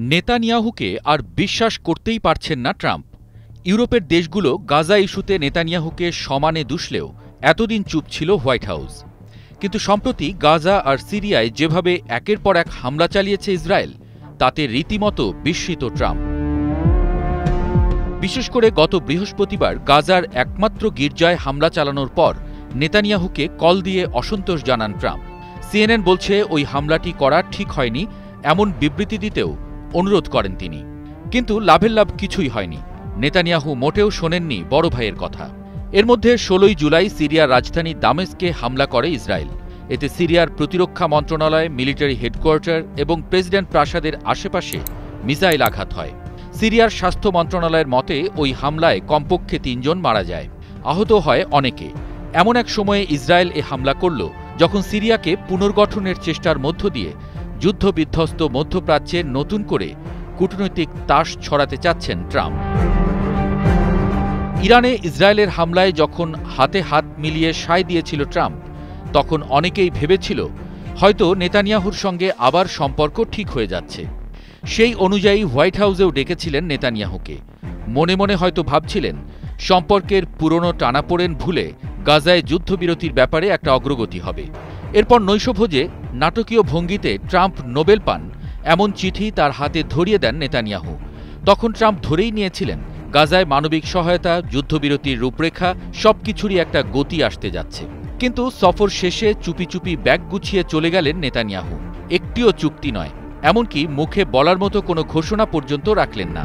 নেতানিয়াহুকে আর বিশ্বাস করতেই পারছেন না ট্রাম্প। ইউরোপের দেশগুলো গাজা ইস্যুতে নেতানিয়াহুকে সমানে দুষলেও এতদিন চুপ ছিল হোয়াইট হাউস। কিন্তু সম্প্রতি গাজা আর সিরিয়ায় যেভাবে একের পর এক হামলা চালিয়েছে ইসরায়েল, তাতে রীতিমতো বিস্মিত ট্রাম্প। বিশেষ করে গত বৃহস্পতিবার গাজার একমাত্র গির্জায় হামলা চালানোর পর নেতানিয়াহুকে কল দিয়ে অসন্তোষ জানান ট্রাম্প। সিএনএন বলছে ওই হামলাটি করা ঠিক হয়নি, এমন বিবৃতি দিতেও অনুরোধ করেন তিনি। কিন্তু লাভের লাভ কিছুই হয়নি। নেতানিয়াহু মোটেও শোনেননি বড় ভাইয়ের কথা। এর মধ্যে 16 জুলাই সিরিয়ার রাজধানী দামেস্কে হামলা করে ইসরায়েল। এতে সিরিয়ার প্রতিরক্ষা মন্ত্রণালয়, মিলিটারি হেডকোয়ার্টার এবং প্রেসিডেন্ট প্রাসাদের আশেপাশে মিসাইল আঘাত হয়। সিরিয়ার স্বাস্থ্য মন্ত্রণালয়ের মতে ওই হামলায় কমপক্ষে 3 জন মারা যায়, আহত হয় অনেকে। এমন এক সময়ে ইসরায়েল এ হামলা করল যখন সিরিয়াকে পুনর্গঠনের চেষ্টার মধ্য দিয়ে যুদ্ধবিধ্বস্ত মধ্যপ্রাচ্যে নতুন করে কূটনৈতিক তাস ছড়াতে চাচ্ছেন ট্রাম্প। ইরানে ইসরায়েলের হামলায় যখন হাতে হাত মিলিয়ে সায় দিয়েছিল ট্রাম্প, তখন অনেকেই ভেবেছিল হয়তো নেতানিয়াহুর সঙ্গে আবার সম্পর্ক ঠিক হয়ে যাচ্ছে। সেই অনুযায়ী হোয়াইট হাউসেও ডেকেছিলেন নেতানিয়াহুকে। মনে মনে হয়তো ভাবছিলেন সম্পর্কের পুরনো টানাপোড়েন ভুলে গাজায় যুদ্ধবিরতির ব্যাপারে একটা অগ্রগতি হবে। এরপর নৈশভোজে নাটকীয় ভঙ্গিতে ট্রাম্প নোবেল পান এমন চিঠি তার হাতে ধরিয়ে দেন নেতানিয়াহু। তখন ট্রাম্প ধরেই নিয়েছিলেন গাজায় মানবিক সহায়তা, যুদ্ধবিরতির রূপরেখা সবকিছুরই একটা গতি আসতে যাচ্ছে। কিন্তু সফর শেষে চুপি চুপি ব্যাগ গুছিয়ে চলে গেলেন নেতানিয়াহু। একটিও চুক্তি নয়, এমনকি মুখে বলার মতো কোনো ঘোষণা পর্যন্ত রাখলেন না।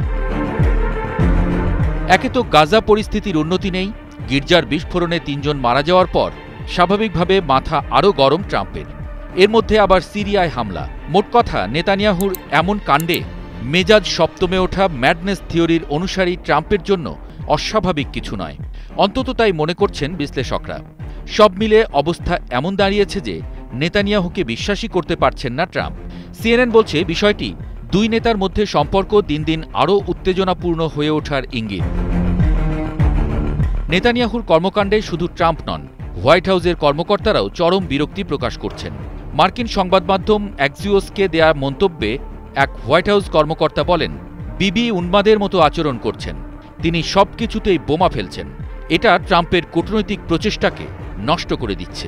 একে তো গাজা পরিস্থিতির উন্নতি নেই, গির্জার বিস্ফোরণে 3 জন মারা যাওয়ার পর স্বাভাবিকভাবে মাথা আরও গরম ট্রাম্পের। এর মধ্যে আবার সিরিয়ায় হামলা। মোট কথা, নেতানিয়াহুর এমন কাণ্ডে মেজাজ সপ্তমে ওঠা ম্যাডনেস থিওরির অনুসারী ট্রাম্পের জন্য অস্বাভাবিক কিছু নয়, অন্তত তাই মনে করছেন বিশ্লেষকরা। সব মিলে অবস্থা এমন দাঁড়িয়েছে যে নেতানিয়াহুকে বিশ্বাসই করতে পারছেন না ট্রাম্প। সিএনএন বলছে বিষয়টি দুই নেতার মধ্যে সম্পর্ক দিন দিন আরও উত্তেজনাপূর্ণ হয়ে ওঠার ইঙ্গিত। নেতানিয়াহুর কর্মকাণ্ডে শুধু ট্রাম্প নন, হোয়াইট হাউসের কর্মকর্তারাও চরম বিরক্তি প্রকাশ করছেন। মার্কিন সংবাদমাধ্যম অ্যাক্সিওসকে দেয়া মন্তব্যে এক হোয়াইট হাউস কর্মকর্তা বলেন, বিবি উন্মাদের মতো আচরণ করছেন, তিনি সবকিছুতেই বোমা ফেলছেন। এটা ট্রাম্পের কূটনৈতিক প্রচেষ্টাকে নষ্ট করে দিচ্ছে।